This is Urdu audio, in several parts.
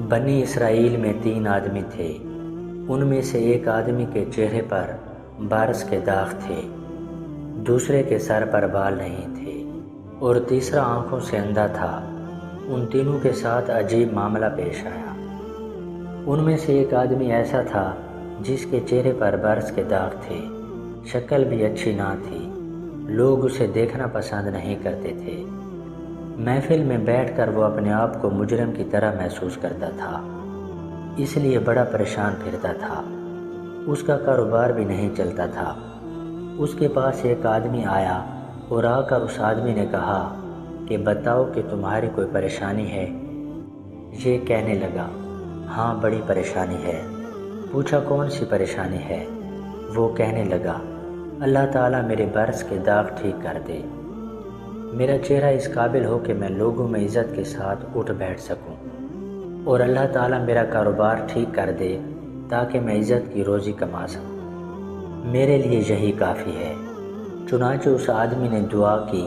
بنی اسرائیل میں 3 آدمی تھے۔ ان میں سے ایک آدمی کے چہرے پر بارس کے داغ تھے، دوسرے کے سر پر بال نہیں تھے اور تیسرا آنکھوں سے اندھا تھا۔ ان تینوں کے ساتھ عجیب معاملہ پیش آیا۔ ان میں سے ایک آدمی ایسا تھا جس کے چہرے پر برس کے داغ تھے، شکل بھی اچھی نہ تھی، لوگ اسے دیکھنا پسند نہیں کرتے تھے۔ محفل میں بیٹھ کر وہ اپنے آپ کو مجرم کی طرح محسوس کرتا تھا، اس لیے بڑا پریشان پھرتا تھا۔ اس کا کاروبار بھی نہیں چلتا تھا۔ اس کے پاس ایک آدمی آیا اور آ کر اس آدمی نے کہا کہ بتاؤ کہ تمہاری کوئی پریشانی ہے؟ یہ کہنے لگا، ہاں بڑی پریشانی ہے۔ پوچھا کون سی پریشانی ہے؟ وہ کہنے لگا، اللہ تعالیٰ میرے برس کے داغ ٹھیک کر دے، میرا چہرہ اس قابل ہو کہ میں لوگوں میں عزت کے ساتھ اٹھ بیٹھ سکوں، اور اللہ تعالیٰ میرا کاروبار ٹھیک کر دے تاکہ میں عزت کی روزی کما سکوں، میرے لیے یہی کافی ہے۔ چنانچہ اس آدمی نے دعا کی،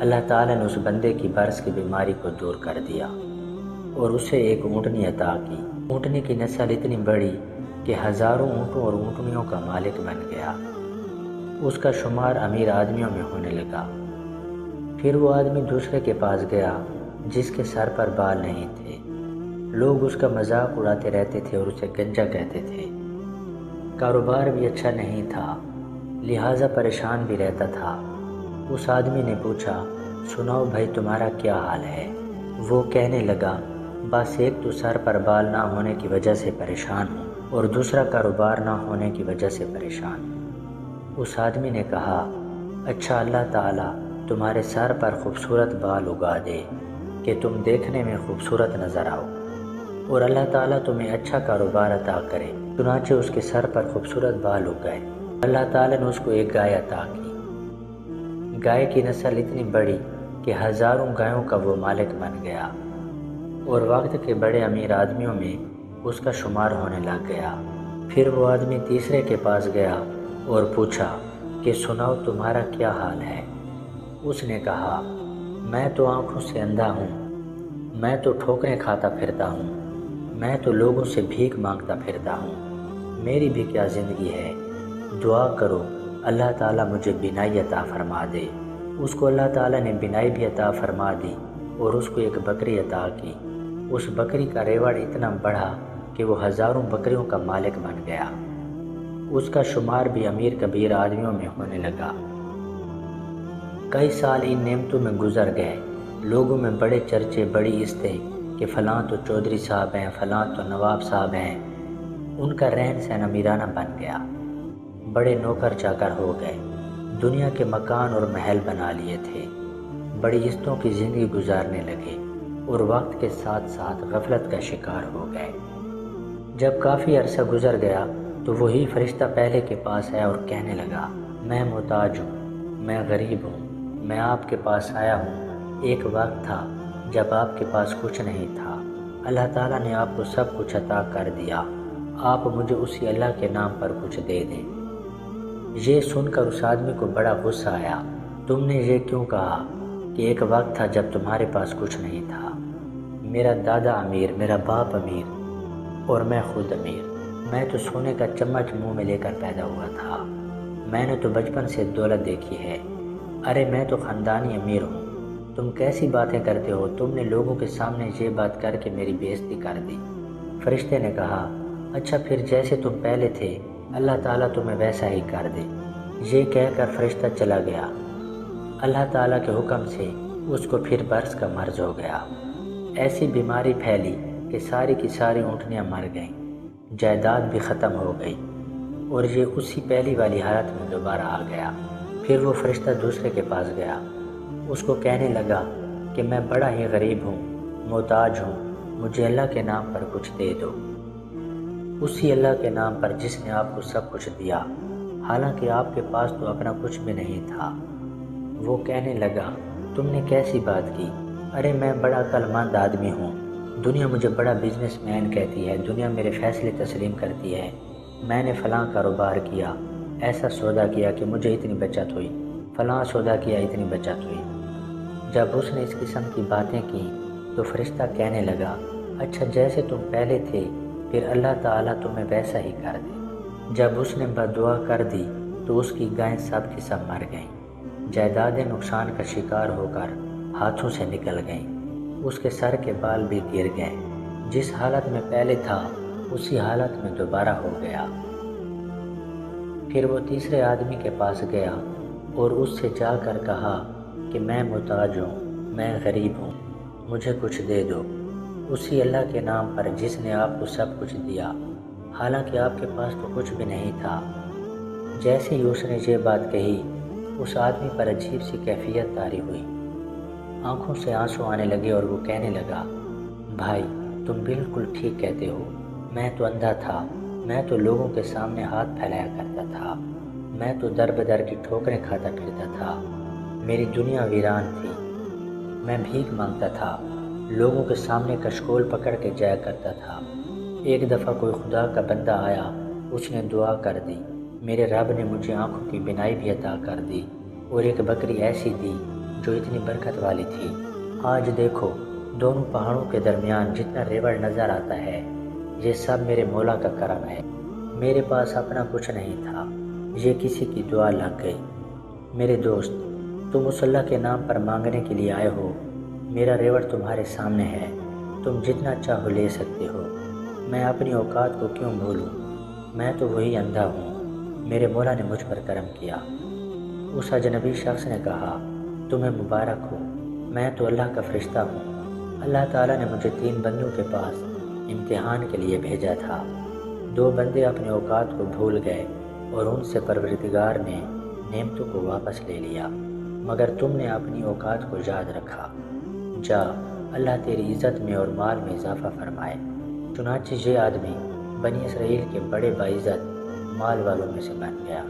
اللہ تعالیٰ نے اس بندے کی برس کی بیماری کو دور کر دیا اور اسے ایک اونٹنی عطا کی۔ اونٹنی کی نسل اتنی بڑی کہ ہزاروں اونٹوں اور اونٹنیوں کا مالک بن گیا۔ اس کا شمار امیر آدمیوں میں ہونے لگا۔ پھر وہ آدمی دوسرے کے پاس گیا جس کے سر پر بال نہیں تھے۔ لوگ اس کا مذاق اڑاتے رہتے تھے اور اسے گنجا کہتے تھے۔ کاروبار بھی اچھا نہیں تھا، لہٰذا پریشان بھی رہتا تھا۔ اس آدمی نے پوچھا، سناؤ بھائی تمہارا کیا حال ہے؟ وہ کہنے لگا، بس ایک تو سر پر بال نہ ہونے کی وجہ سے پریشان ہوں اور دوسرا کاروبار نہ ہونے کی وجہ سے پریشان ہوں۔ اس آدمی نے کہا، اچھا اللہ تعالیٰ تمہارے سر پر خوبصورت بال اگا دے کہ تم دیکھنے میں خوبصورت نظر آؤ، اور اللہ تعالیٰ تمہیں اچھا کاروبار عطا کرے۔ چنانچہ اس کے سر پر خوبصورت بال اگ گئے۔ اللہ تعالیٰ نے اس کو ایک گائے عطا کی۔ گائے کی نسل اتنی بڑی کہ ہزاروں گایوں کا وہ مالک بن گیا، اور وقت کے بڑے امیر آدمیوں میں اس کا شمار ہونے لگ گیا۔ پھر وہ آدمی تیسرے کے پاس گیا اور پوچھا کہ سناؤ تمہارا کیا حال ہے؟ اس نے کہا، میں تو آنکھوں سے اندھا ہوں، میں تو ٹھوکریں کھاتا پھرتا ہوں، میں تو لوگوں سے بھیک مانگتا پھرتا ہوں، میری بھی کیا زندگی ہے؟ دعا کرو اللہ تعالیٰ مجھے بینائی عطا فرما دے۔ اس کو اللہ تعالیٰ نے بینائی بھی عطا فرما دی اور اس کو ایک بکری عطا کی۔ اس بکری کا ریوڑ اتنا بڑھا کہ وہ ہزاروں بکریوں کا مالک بن گیا۔ اس کا شمار بھی امیر کبیر آدمیوں میں ہونے لگا۔ کئی سال ان نعمتوں میں گزر گئے، لوگوں میں بڑے چرچے، بڑی عزتیں کہ فلاں تو چودھری صاحب ہیں، فلاں تو نواب صاحب ہیں۔ ان کا رہن سہن امیرانہ بن گیا، بڑے نوکر چاکر ہو گئے، دنیا کے مکان اور محل بنا لیے تھے، بڑی عزتوں کی زندگی گزارنے لگے اور وقت کے ساتھ ساتھ غفلت کا شکار ہو گئے۔ جب کافی عرصہ گزر گیا تو وہی فرشتہ پہلے کے پاس آیا اور کہنے لگا، میں محتاج ہوں، میں غریب ہوں، میں آپ کے پاس آیا ہوں۔ ایک وقت تھا جب آپ کے پاس کچھ نہیں تھا، اللہ تعالیٰ نے آپ کو سب کچھ عطا کر دیا، آپ مجھے اسی اللہ کے نام پر کچھ دے دیں۔ یہ سن کر اس آدمی کو بڑا غصہ آیا، تم نے یہ کیوں کہا کہ ایک وقت تھا جب تمہارے پاس کچھ نہیں تھا؟ میرا دادا امیر، میرا باپ امیر اور میں خود امیر، میں تو سونے کا چمچ منہ میں لے کر پیدا ہوا تھا، میں نے تو بچپن سے دولت دیکھی ہے، ارے میں تو خاندانی امیر ہوں، تم کیسی باتیں کرتے ہو؟ تم نے لوگوں کے سامنے یہ بات کر کے میری بے عزتی کر دی۔ فرشتے نے کہا، اچھا پھر جیسے تم پہلے تھے اللہ تعالیٰ تمہیں ویسا ہی کر دے۔ یہ کہہ کر فرشتہ چلا گیا۔ اللہ تعالیٰ کے حکم سے اس کو پھر برس کا مرض ہو گیا، ایسی بیماری پھیلی کہ ساری کی ساری اونٹنیاں مر گئیں، جائیداد بھی ختم ہو گئی، اور یہ اسی پہلی والی حالت میں دوبارہ آ گیا۔ پھر وہ فرشتہ دوسرے کے پاس گیا، اس کو کہنے لگا کہ میں بڑا ہی غریب ہوں، محتاج ہوں، مجھے اللہ کے نام پر کچھ دے دو، اسی اللہ کے نام پر جس نے آپ کو سب کچھ دیا، حالانکہ آپ کے پاس تو اپنا کچھ بھی نہیں تھا۔ وہ کہنے لگا، تم نے کیسی بات کی؟ ارے میں بڑا عقل مند آدمی ہوں، دنیا مجھے بڑا بزنس مین کہتی ہے، دنیا میرے فیصلے تسلیم کرتی ہے، میں نے فلاں کاروبار کیا، ایسا سودا کیا کہ مجھے اتنی بچت ہوئی، فلاں سودا کیا اتنی بچت ہوئی۔ جب اس نے اس قسم کی باتیں کی تو فرشتہ کہنے لگا، اچھا جیسے تم پہلے تھے پھر اللہ تعالیٰ تمہیں ویسا ہی کر دے۔ جب اس نے بد دعا کر دی تو اس کی گائیں سب کی سب مر گئیں، جائیدادیں نقصان کا شکار ہو کر ہاتھوں سے نکل گئیں، اس کے سر کے بال بھی گر گئے، جس حالت میں پہلے تھا اسی حالت میں دوبارہ ہو گیا۔ پھر وہ تیسرے آدمی کے پاس گیا اور اس سے جا کر کہا کہ میں محتاج ہوں، میں غریب ہوں، مجھے کچھ دے دو، اسی اللہ کے نام پر جس نے آپ کو سب کچھ دیا، حالانکہ آپ کے پاس تو کچھ بھی نہیں تھا۔ جیسے ہی اس نے یہ بات کہی اس آدمی پر عجیب سی کیفیت طاری ہوئی، آنکھوں سے آنسو آنے لگے اور وہ کہنے لگا، بھائی تم بالکل ٹھیک کہتے ہو، میں تو اندھا تھا، میں تو لوگوں کے سامنے ہاتھ پھیلایا کرتا تھا، میں تو در بدر کی ٹھوکریں کھاتا پھرتا تھا، میری دنیا ویران تھی، میں بھیک مانگتا تھا، لوگوں کے سامنے کشکول پکڑ کے جایا کرتا تھا۔ ایک دفعہ کوئی خدا کا بندہ آیا، اس نے دعا کر دی، میرے رب نے مجھے آنکھوں کی بینائی بھی عطا کر دی اور ایک بکری ایسی دی جو اتنی برکت والی تھی۔ آج دیکھو دونوں پہاڑوں کے درمیان جتنا ریوڑ نظر آتا ہے، یہ سب میرے مولا کا کرم ہے، میرے پاس اپنا کچھ نہیں تھا، یہ کسی کی دعا لگ گئی۔ میرے دوست، تم اس اللہ کے نام پر مانگنے کے لیے آئے ہو، میرا ریوڑ تمہارے سامنے ہے، تم جتنا چاہو لے سکتے ہو، میں اپنی اوقات کو کیوں بھولوں، میں تو وہی اندھا ہوں، میرے مولا نے مجھ پر کرم کیا۔ اس اجنبی شخص نے کہا، تمہیں مبارک ہو، میں تو اللہ کا فرشتہ ہوں، اللہ تعالیٰ نے مجھے 3 بندوں کے پاس امتحان کے لیے بھیجا تھا۔ 2 بندے اپنے اوقات کو بھول گئے اور ان سے پروردگار نے نعمتوں کو واپس لے لیا، مگر تم نے اپنی اوقات کو یاد رکھا، جا اللہ تیری عزت میں اور مال میں اضافہ فرمائے۔ چنانچہ یہ آدمی بنی اسرائیل کے بڑے باعزت مال والوں میں سے بن گیا۔